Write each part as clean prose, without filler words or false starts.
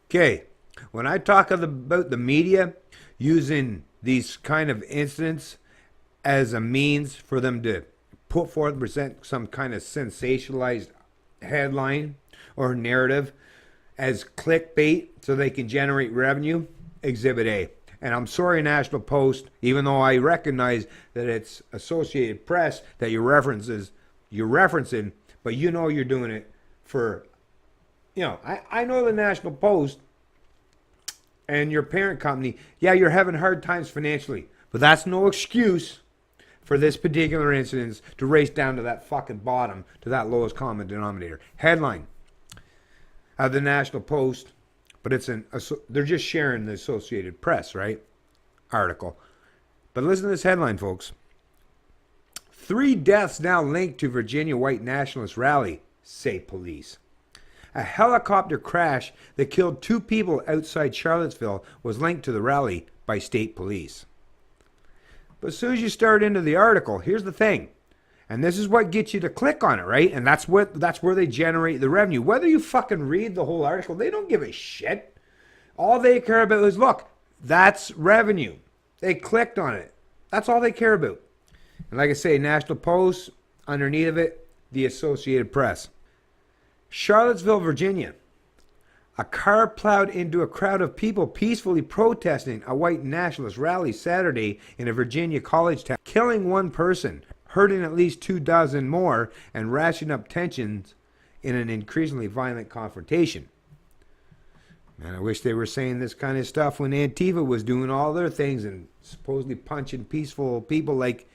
Okay, when I talk about the media using these kind of incidents as a means for them to put forth, present some kind of sensationalized headline or narrative as clickbait so they can generate revenue, Exhibit A. And I'm sorry, National Post, even though I recognize that it's Associated Press that you're referencing, but you know you're doing it for, I know the National Post and your parent company, yeah, you're having hard times financially, but that's no excuse for this particular incident to race down to that fucking bottom, to that lowest common denominator. Headline of the National Post, but they're just sharing the Associated Press, right? Article. But listen to this headline, folks. 3 deaths now linked to Virginia white nationalist rally, say police. A helicopter crash that killed 2 people outside Charlottesville was linked to the rally by state police. But as soon as you start into the article, here's the thing. And this is what gets you to click on it, right? And that's where they generate the revenue. Whether you fucking read the whole article, they don't give a shit. All they care about is, look, that's revenue. They clicked on it. That's all they care about. And like I say, National Post, underneath of it, the Associated Press. Charlottesville, Virginia. A car plowed into a crowd of people peacefully protesting a white nationalist rally Saturday in a Virginia college town, killing 1 person, hurting at least 24 more, and ratcheting up tensions in an increasingly violent confrontation. Man, I wish they were saying this kind of stuff when Antifa was doing all their things and supposedly punching peaceful people. Like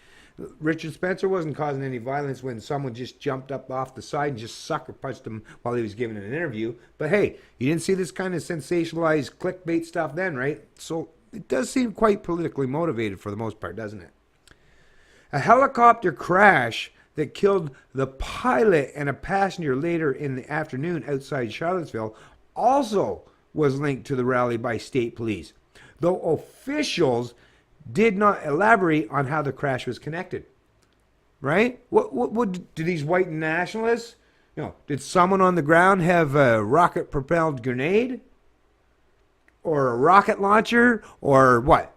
Richard Spencer wasn't causing any violence when someone just jumped up off the side and just sucker punched him while he was giving an interview. But hey, you didn't see this kind of sensationalized clickbait stuff then, right? So it does seem quite politically motivated for the most part, doesn't it? A helicopter crash that killed the pilot and a passenger later in the afternoon outside Charlottesville also was linked to the rally by state police, though officials did not elaborate on how the crash was connected. Right? What do these white nationalists, did someone on the ground have a rocket-propelled grenade? Or a rocket launcher? Or what?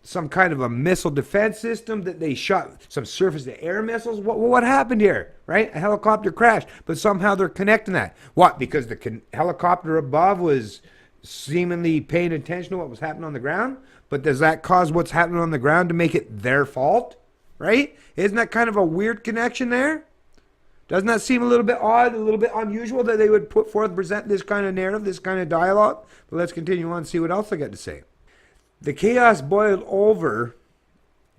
Some kind of a missile defense system that they shot, some surface-to-air missiles? What happened here? Right? A helicopter crashed, but somehow they're connecting that. What? Because the helicopter above was seemingly paying attention to what was happening on the ground? But does that cause what's happening on the ground to make it their fault? Right? Isn't that kind of a weird connection there? Doesn't that seem a little bit odd, a little bit unusual that they would put forth, present this kind of narrative, this kind of dialogue? But let's continue on and see what else I got to say. The chaos boiled over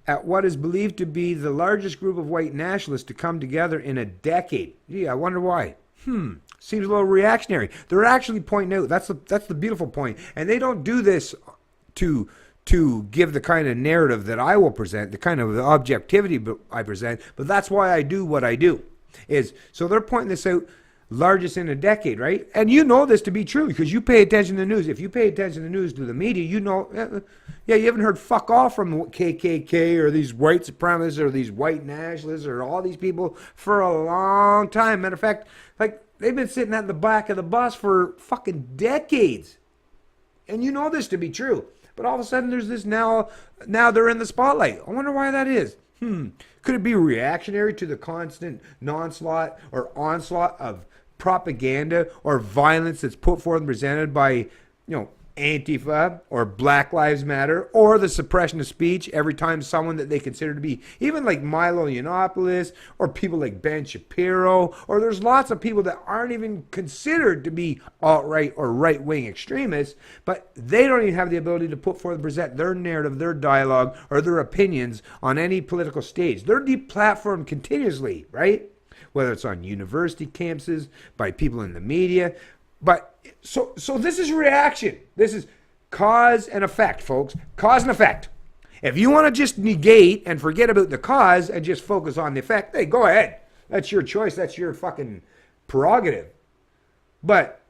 at what is believed to be the largest group of white nationalists to come together in a decade. Gee, I wonder why. Seems a little reactionary. They're actually pointing out, that's the beautiful point. And they don't do this to give the kind of narrative that I will present, the kind of objectivity I present, but that's why I do what I do. So they're pointing this out, largest in a decade, right? And you know this to be true because you pay attention to the news. If you pay attention to the news, to the media, you know, you haven't heard fuck all from KKK or these white supremacists or these white nationalists or all these people for a long time. Matter of fact, like they've been sitting at the back of the bus for fucking decades. And you know this to be true. But all of a sudden there's this now they're in the spotlight. I wonder why that is. Could it be reactionary to the constant onslaught of propaganda or violence that's put forth and presented by, Antifa or Black Lives Matter or the suppression of speech every time someone that they consider to be, even like Milo Yiannopoulos or people like Ben Shapiro, or there's lots of people that aren't even considered to be alt-right or right-wing extremists, but they don't even have the ability to put forth and present their narrative, their dialogue, or their opinions on any political stage. They're deplatformed continuously, right? Whether it's on university campuses, by people in the media. But so this is reaction. This is cause and effect, folks. Cause and effect. If you want to just negate and forget about the cause and just focus on the effect, hey, go ahead. That's your choice. That's your fucking prerogative. But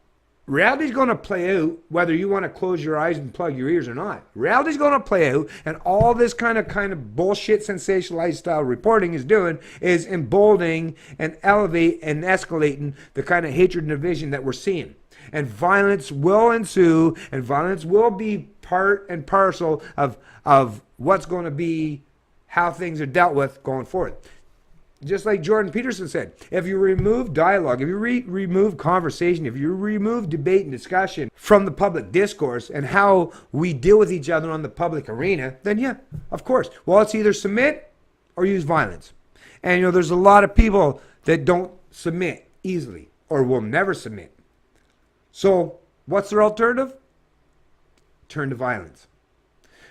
reality's going to play out whether you want to close your eyes and plug your ears or not. Reality's going to play out, and all this kind of bullshit sensationalized style reporting is doing is emboldening and elevate and escalating the kind of hatred and division that we're seeing. and violence will ensue, and violence will be part and parcel of what's going to be how things are dealt with going forward. Just like Jordan Peterson said, if you remove dialogue, if you remove conversation, if you remove debate and discussion from the public discourse and how we deal with each other on the public arena, then yeah, of course. Well, it's either submit or use violence. And there's a lot of people that don't submit easily or will never submit. So what's their alternative? Turn to violence.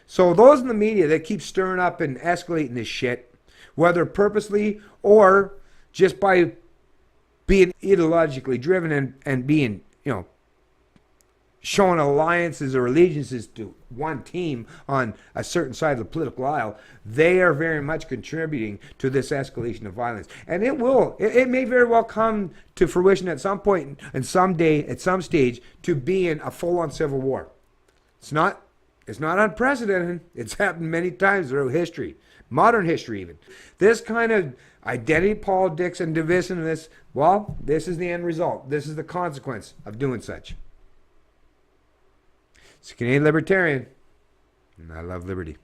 So those in the media that keep stirring up and escalating this shit, whether purposely or just by being ideologically driven and being, showing alliances or allegiances to one team on a certain side of the political aisle, they are very much contributing to this escalation of violence. And it may very well come to fruition at some point and someday, at some stage, to being a full-on civil war. It's not unprecedented. It's happened many times throughout history. Modern history even. This kind of identity politics and divisiveness, well, this is the end result. This is the consequence of doing such. It's a Canadian Libertarian, and I love liberty.